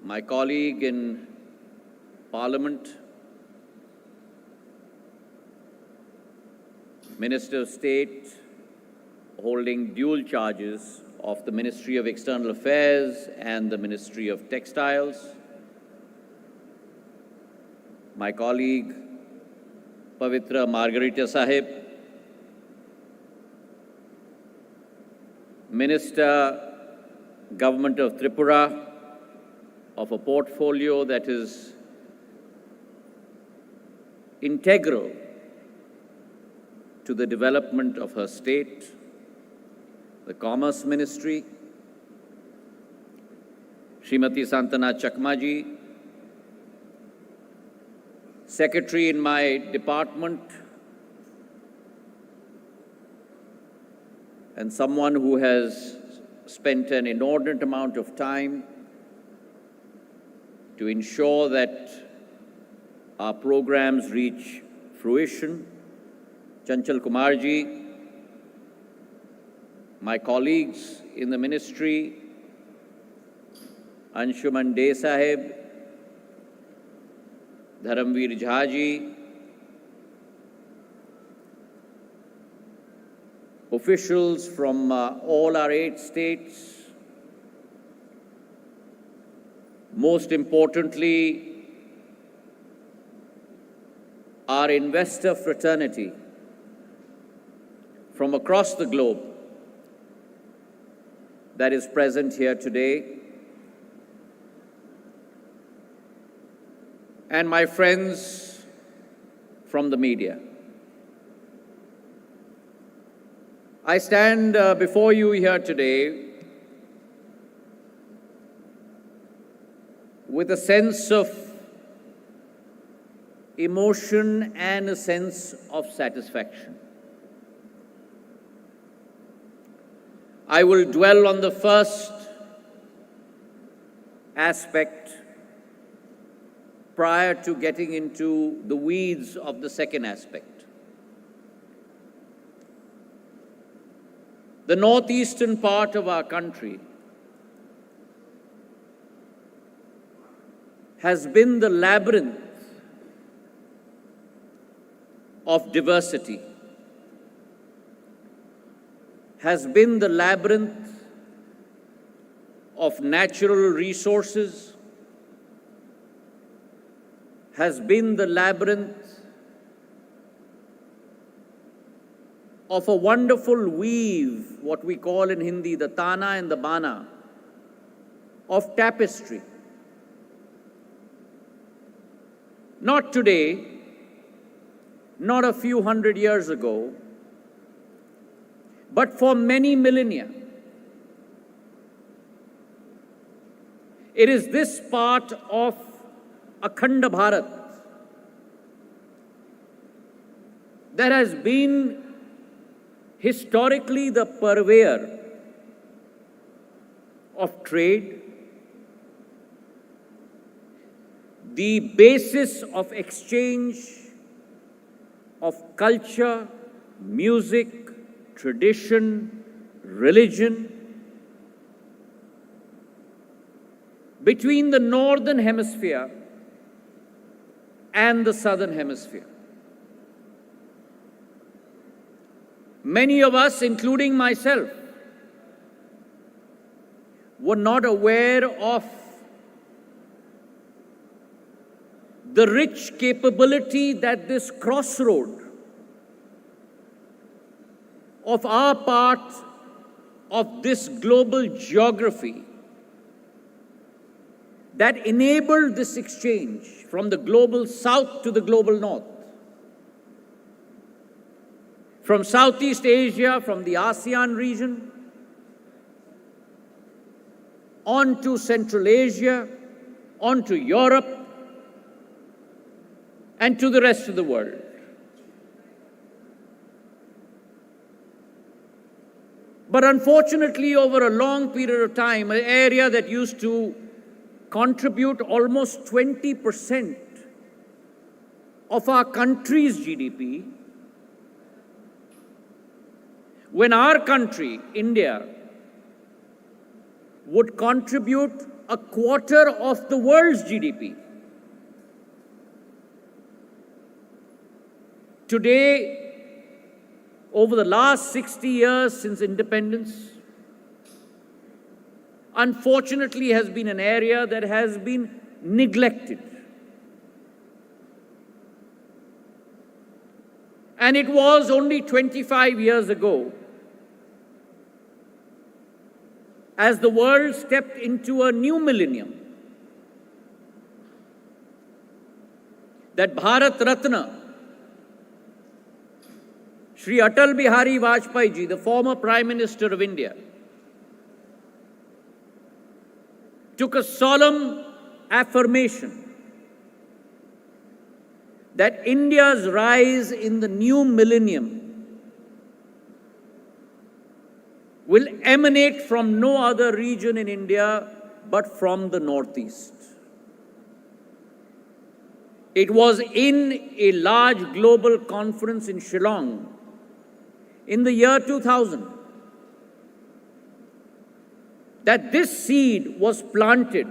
my colleague in Parliament, Minister of State holding dual charges of the Ministry of External Affairs and the Ministry of Textiles, my colleague Pavitra Margarita Sahib, Minister, Government of Tripura, of a portfolio that is integral to the development of her state, the Commerce Ministry, Srimati Santana Chakmaji, Secretary in my department, and someone who has spent an inordinate amount of time to ensure that our programs reach fruition, Chanchal Kumarji, my colleagues in the ministry, Anshuman De Sahib, Dharamveer Jhaji, officials from all our 8 states, most importantly, our investor fraternity from across the globe that is present here today, and my friends from the media. I stand before you here today with a sense of emotion and a sense of satisfaction. I will dwell on the first aspect prior to getting into the weeds of the second aspect. The northeastern part of our country has been the labyrinth of diversity, has been the labyrinth of natural resources, has been the labyrinth of a wonderful weave, what we call in Hindi the tana and the bana, of tapestry. Not today, not a few hundred years ago, but for many millennia. It is this part of Akhanda Bharat that has been historically the purveyor of trade, the basis of exchange of culture, music, tradition, religion between the northern hemisphere and the southern hemisphere. Many of us, including myself, were not aware of the rich capability that this crossroad of our part of this global geography that enabled this exchange from the global south to the global north, from Southeast Asia, from the ASEAN region, on to Central Asia, on to Europe, and to the rest of the world. But unfortunately, over a long period of time, an area that used to contribute almost 20% of our country's GDP, when our country, India, would contribute a quarter of the world's GDP. Today, over the last 60 years since independence, unfortunately has been an area that has been neglected. And it was only 25 years ago, as the world stepped into a new millennium, that Bharat Ratna, Shri Atal Bihari Vajpayee ji, the former Prime Minister of India, took a solemn affirmation that India's rise in the new millennium will emanate from no other region in India but from the Northeast. It was in a large global conference in Shillong in the year 2000 that this seed was planted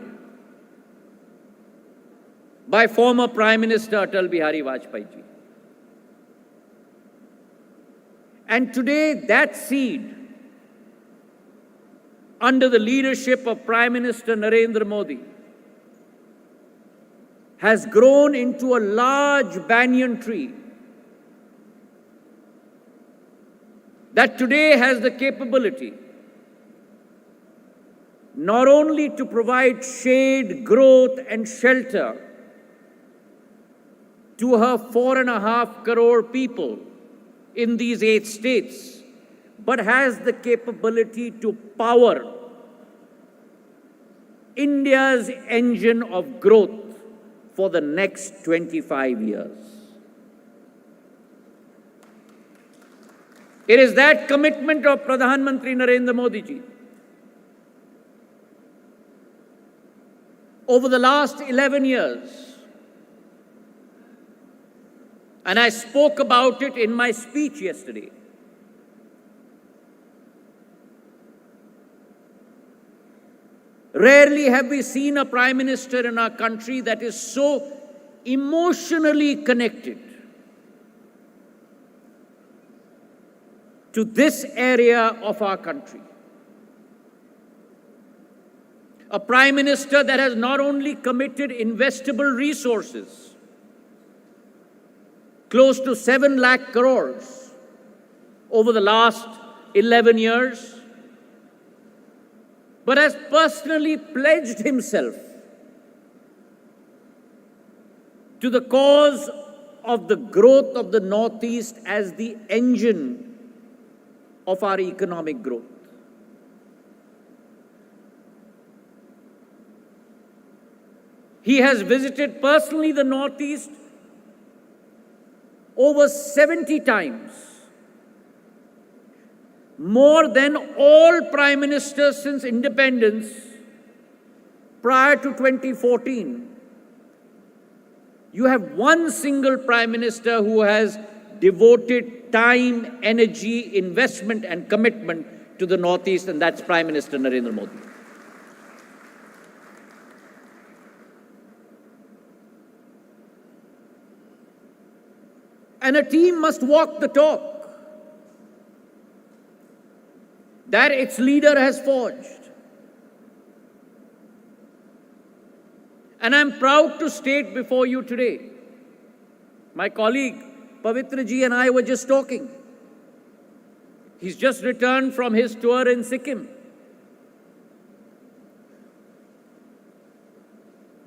by former Prime Minister Atal Bihari Vajpayee ji. And today that seed, under the leadership of Prime Minister Narendra Modi, has grown into a large banyan tree that today has the capability not only to provide shade, growth and shelter to her 4.5 crore people in these 8 states, but has the capability to power India's engine of growth for the next 25 years. It is that commitment of Pradhan Mantri Narendra Modi ji over the last 11 years, and I spoke about it in my speech yesterday. Rarely have we seen a Prime Minister in our country that is so emotionally connected to this area of our country. A Prime Minister that has not only committed investable resources, close to 7 lakh crores over the last 11 years, but has personally pledged himself to the cause of the growth of the Northeast as the engine of our economic growth. He has visited personally the Northeast over 70 times, more than all Prime Ministers since independence prior to 2014. You have one single Prime Minister who has devoted time, energy, investment and commitment to the Northeast, and that's Prime Minister Narendra Modi. And a team must walk the talk that its leader has forged. And I'm proud to state before you today, my colleague Pavitra ji and I were just talking. He's just returned from his tour in Sikkim.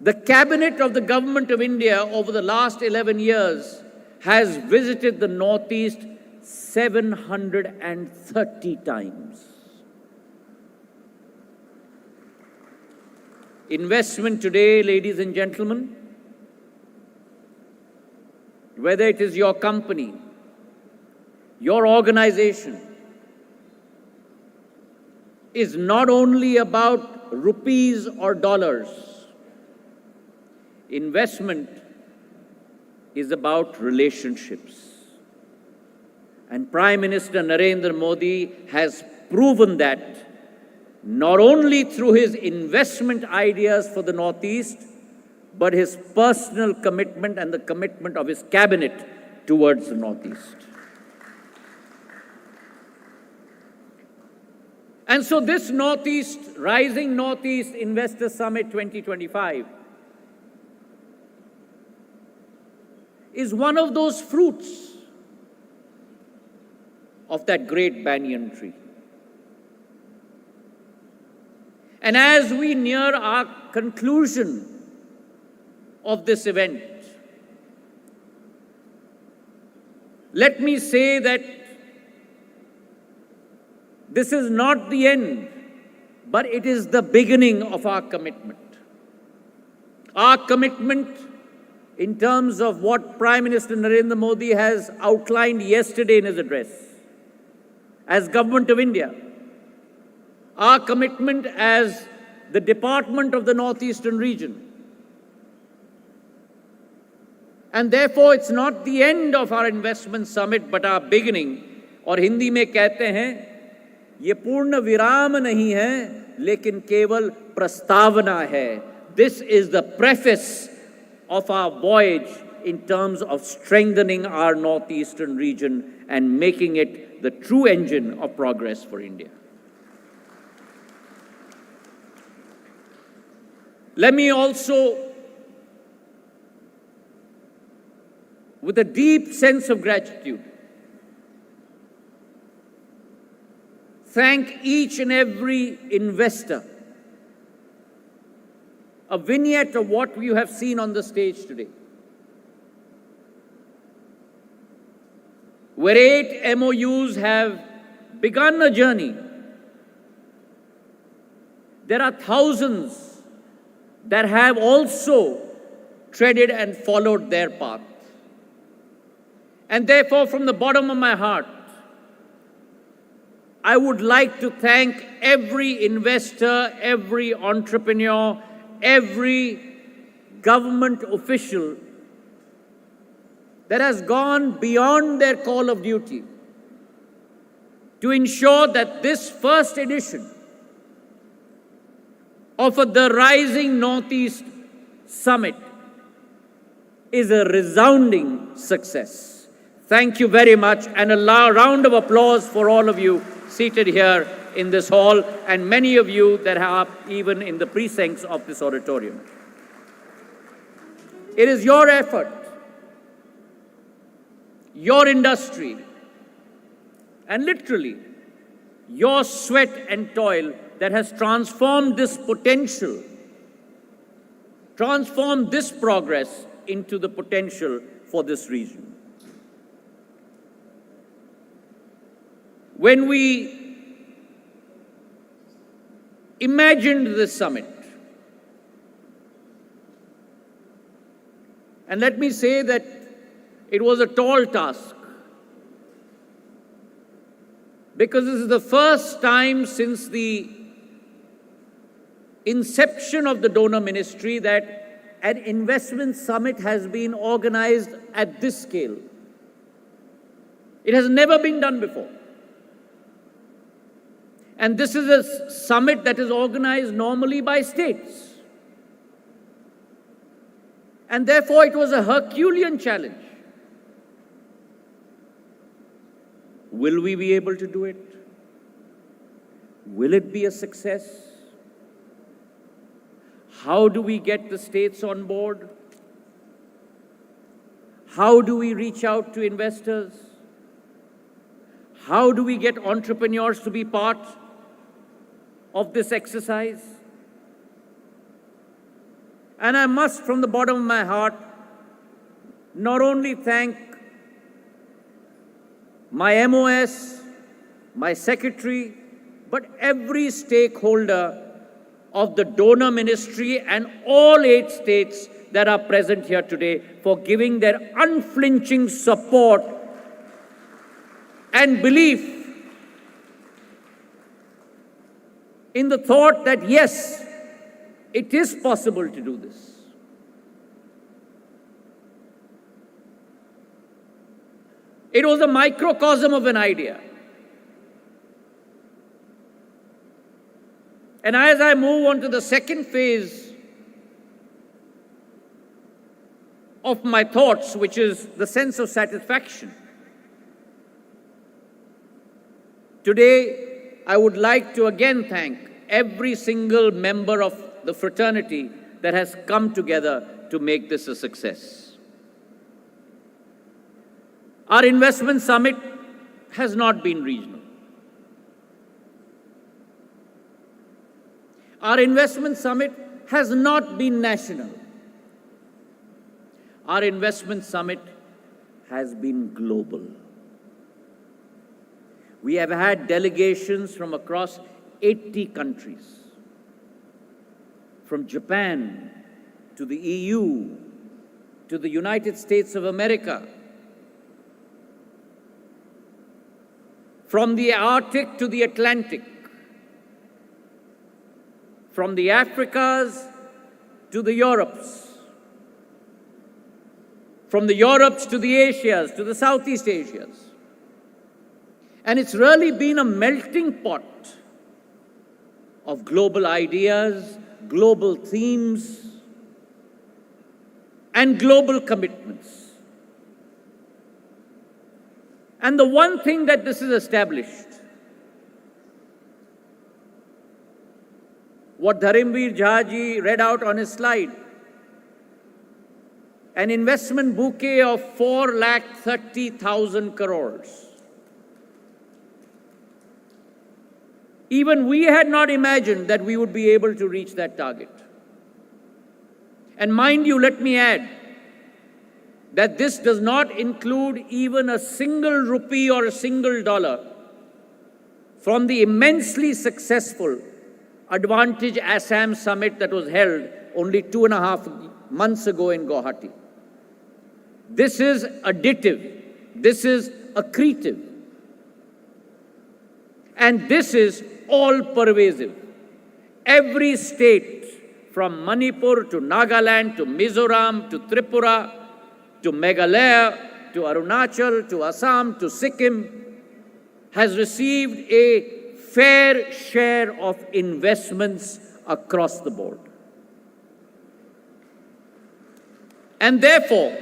The cabinet of the Government of India over the last 11 years has visited the Northeast 730 times. Investment today, ladies and gentlemen, whether it is your company, your organization, is not only about rupees or dollars. Investment is about relationships. And Prime Minister Narendra Modi has proven that not only through his investment ideas for the Northeast, but his personal commitment and the commitment of his cabinet towards the Northeast. And so this Rising Northeast Investor Summit 2025 is one of those fruits of that great banyan tree. And as we near our conclusion of this event, let me say that this is not the end, but it is the beginning of our commitment. Our commitment in terms of what Prime Minister Narendra Modi has outlined yesterday in his address as Government of India. Our commitment as the Department of the Northeastern region. And therefore, it's not the end of our investment summit, but our beginning. और हिंदी में कहते हैं, ये पूर्ण विराम नहीं है, लेकिन केवल प्रस्तावना है. This is the preface of our voyage in terms of strengthening our northeastern region and making it the true engine of progress for India. Let me also, with a deep sense of gratitude, thank each and every investor. A vignette of what you have seen on the stage today, where 8 MOUs have begun a journey. There are thousands that have also treaded and followed their path. And therefore, from the bottom of my heart, I would like to thank every investor, every entrepreneur, every government official that has gone beyond their call of duty to ensure that this first edition of the Rising Northeast Summit is a resounding success. Thank you very much, and a round of applause for all of you seated here in this hall, and many of you that are even in the precincts of this auditorium. It is your effort, your industry, and literally your sweat and toil that has transformed this potential, transformed this progress into the potential for this region. When we imagined this summit, and let me say that it was a tall task, because this is the first time since the inception of the donor ministry that an investment summit has been organized at this scale. It has never been done before. And this is a summit that is organized normally by states. And therefore, it was a Herculean challenge. Will we be able to do it? Will it be a success? How do we get the states on board? How do we reach out to investors? How do we get entrepreneurs to be part of this exercise? And I must, from the bottom of my heart, not only thank my MOS, my secretary, but every stakeholder of the donor ministry and all 8 states that are present here today for giving their unflinching support and belief in the thought that, yes, it is possible to do this. It was a microcosm of an idea. And as I move on to the second phase of my thoughts, which is the sense of satisfaction, today I would like to again thank every single member of the fraternity that has come together to make this a success. Our investment summit has not been regional. Our investment summit has not been national. Our investment summit has been global. We have had delegations from across 80 countries, from Japan to the EU to the United States of America, from the Arctic to the Atlantic, from the Africas to the Europes, from the Europes to the Asias, to the Southeast Asias. And it's really been a melting pot of global ideas, global themes, and global commitments. And the one thing that this has established, what Dharamveer Jhaji read out on his slide, an investment bouquet of 4,30,000 crores. Even we had not imagined that we would be able to reach that target. And mind you, let me add that this does not include even a single rupee or a single dollar from the immensely successful Advantage Assam Summit that was held only 2.5 months ago in Guwahati. This is additive. This is accretive. And this is all pervasive. Every state, from Manipur to Nagaland to Mizoram to Tripura to Meghalaya to Arunachal to Assam to Sikkim, has received a fair share of investments across the board. And therefore,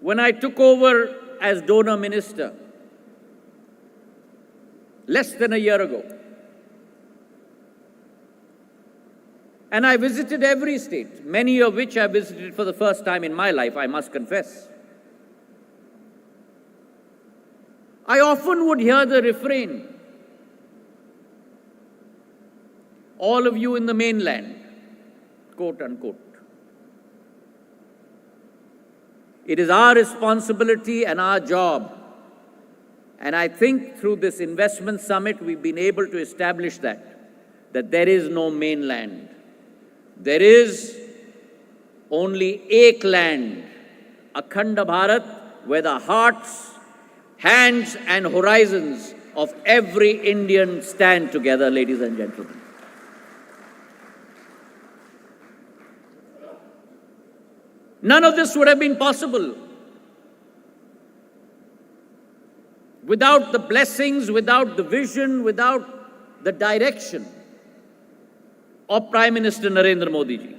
when I took over as donor minister less than a year ago, and I visited every state, many of which I visited for the first time in my life, I must confess, I often would hear the refrain, all of you in the mainland, quote unquote. It is our responsibility and our job. And I think through this investment summit, we've been able to establish that there is no mainland. There is only Ek land, Akhanda Bharat, where the hearts, hands and horizons of every Indian stand together, ladies and gentlemen. None of this would have been possible without the blessings, without the vision, without the direction of Prime Minister Narendra Modi ji.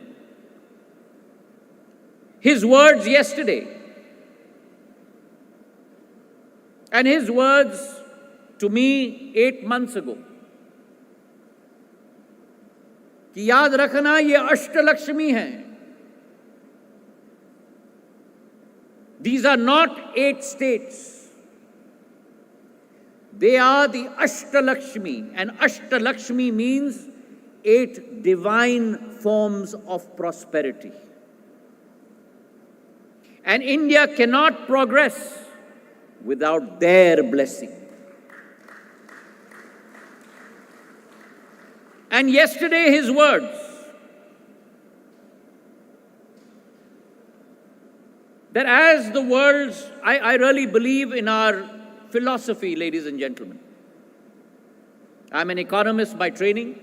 His words yesterday and his words to me 8 months ago, कि याद रखना ये अष्टलक्ष्मी हैं. These are not 8 states. They are the Ashtalakshmi, and Ashtalakshmi means 8 divine forms of prosperity. And India cannot progress without their blessing. And yesterday his words, that as the world's, I really believe in our philosophy, ladies and gentlemen. I'm an economist by training,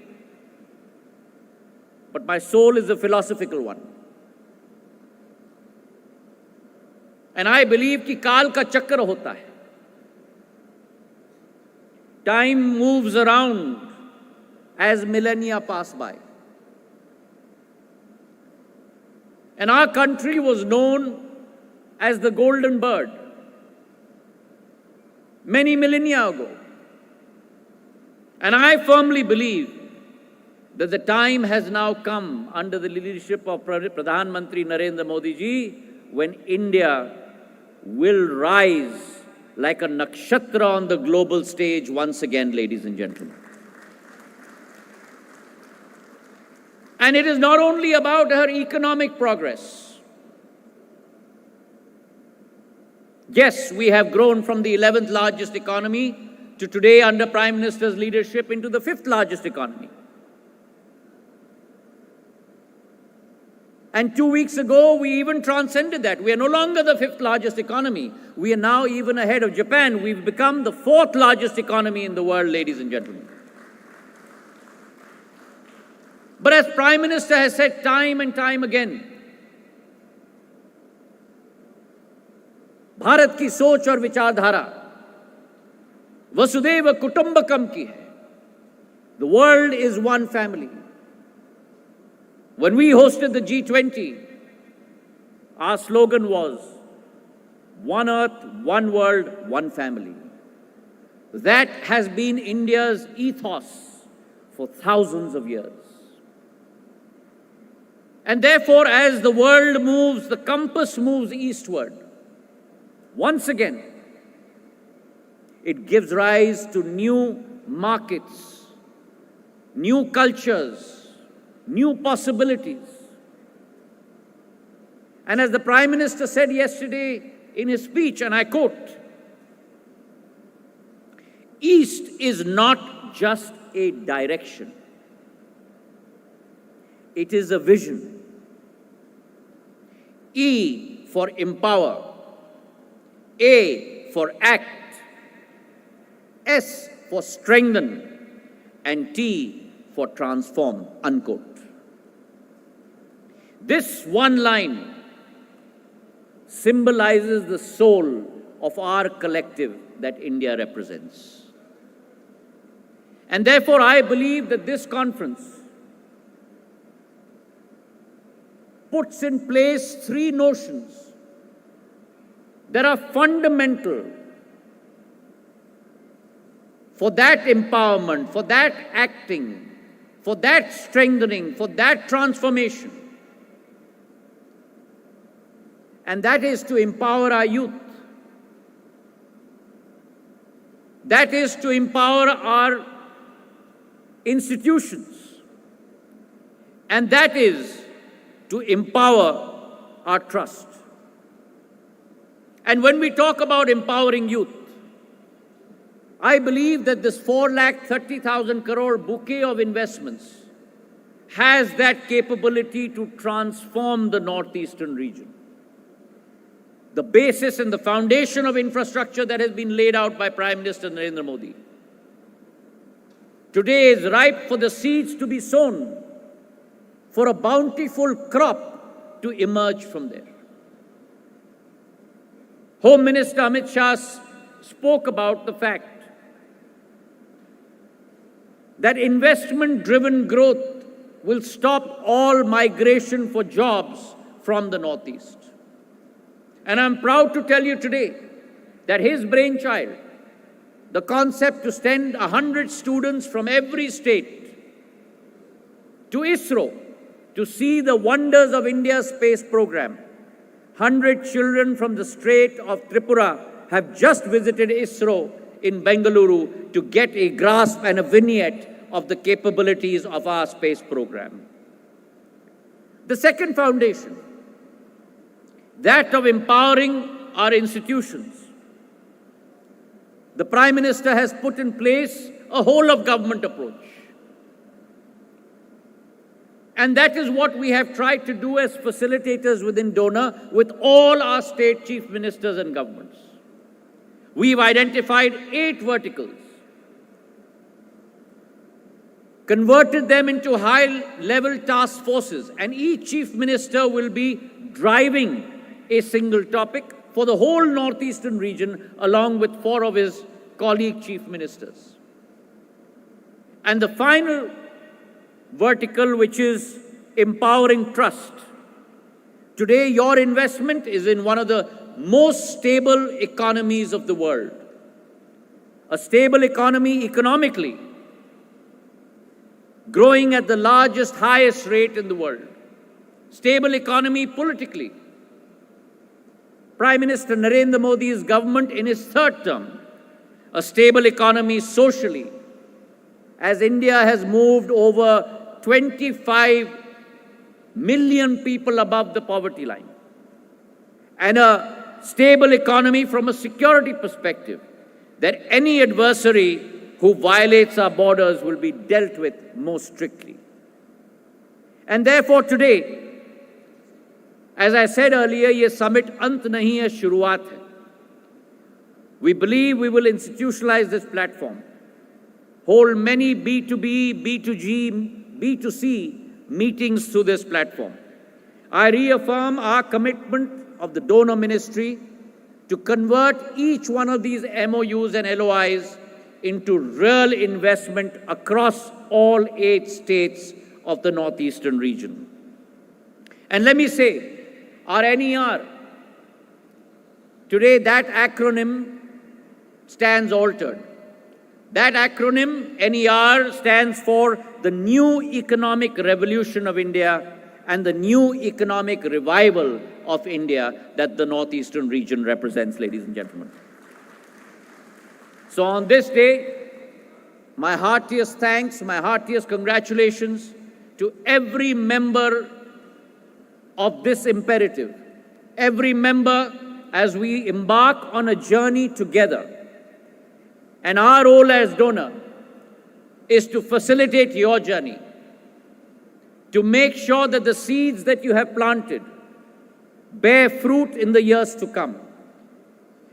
but my soul is a philosophical one. And I believe कि काल का चक्र होता है. Time moves around as millennia pass by. And our country was known as the golden bird many millennia ago. And I firmly believe that the time has now come under the leadership of Pradhan Mantri Narendra Modi ji when India will rise like a nakshatra on the global stage once again, ladies and gentlemen. And it is not only about her economic progress. Yes, we have grown from the 11th largest economy to today, under Prime Minister's leadership, into the 5th largest economy. And 2 weeks ago, we even transcended that. We are no longer the 5th largest economy. We are now even ahead of Japan. We've become the 4th largest economy in the world, ladies and gentlemen. But as Prime Minister has said time and time again, Bharat की सोच और विचारधारा वसुधैव कुटुंबकम की है. The world is one family. When we hosted the G20, our slogan was One Earth, One World, One Family. That has been India's ethos for thousands of years. And therefore, as the world moves, the compass moves eastward. Once again, it gives rise to new markets, new cultures, new possibilities. And as the Prime Minister said yesterday in his speech, and I quote, East is not just a direction. It is a vision. E for empower, A for act, S for strengthen, and T for transform, unquote. This one line symbolizes the soul of our collective that India represents. And therefore, I believe that this conference puts in place three notions that are fundamental for that empowerment, for that acting, for that strengthening, for that transformation. And that is to empower our youth. That is to empower our institutions. And that is to empower our trust. And when we talk about empowering youth, I believe that this 4,30,000 crore bouquet of investments has that capability to transform the northeastern region. The basis and the foundation of infrastructure that has been laid out by Prime Minister Narendra Modi today is ripe for the seeds to be sown, for a bountiful crop to emerge from there. Home Minister Amit Shah spoke about the fact that investment-driven growth will stop all migration for jobs from the Northeast. And I'm proud to tell you today that his brainchild, the concept to send 100 students from every state to ISRO to see the wonders of India's space program. 100 children from the state of Tripura have just visited ISRO in Bengaluru to get a grasp and a vignette of the capabilities of our space program. The second foundation, that of empowering our institutions. The Prime Minister has put in place a whole-of-government approach. And that is what we have tried to do as facilitators within DONA with all our state chief ministers and governments. We've identified 8 verticals, converted them into high-level task forces, and each chief minister will be driving a single topic for the whole northeastern region along with 4 of his colleague chief ministers. And the final vertical, which is empowering trust. Today, your investment is in one of the most stable economies of the world. A stable economy economically, growing at the largest, highest rate in the world. Stable economy politically. Prime Minister Narendra Modi's government in his third term. A stable economy socially, as India has moved over 25 million people above the poverty line. And a stable economy from a security perspective, that any adversary who violates our borders will be dealt with most strictly. And therefore today, as I said earlier, ये summit अंत नहीं है, शुरुआत है. We believe we will institutionalize this platform, hold many B2B, B2G, B2C meetings through this platform. I reaffirm our commitment of the donor ministry to convert each one of these MOUs and LOIs into real investment across all 8 states of the northeastern region. And let me say, our NER, today that acronym stands altered. That acronym, NER, stands for the New Economic Revolution of India and the New Economic Revival of India that the northeastern region represents, ladies and gentlemen. So on this day, my heartiest thanks, my heartiest congratulations to every member of this imperative, every member as we embark on a journey together. And our role as donor is to facilitate your journey, to make sure that the seeds that you have planted bear fruit in the years to come.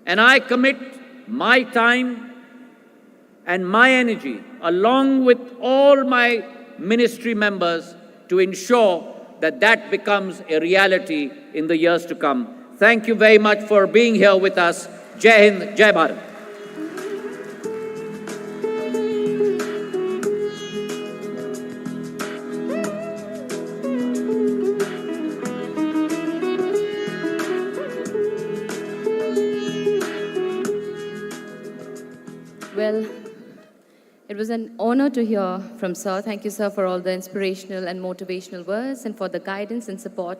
And I commit my time and my energy, along with all my ministry members, to ensure that that becomes a reality in the years to come. Thank you very much for being here with us. Jai Hind, Jai Bharat. Well, it was an honor to hear from Sir. Thank you, Sir, for all the inspirational and motivational words and for the guidance and support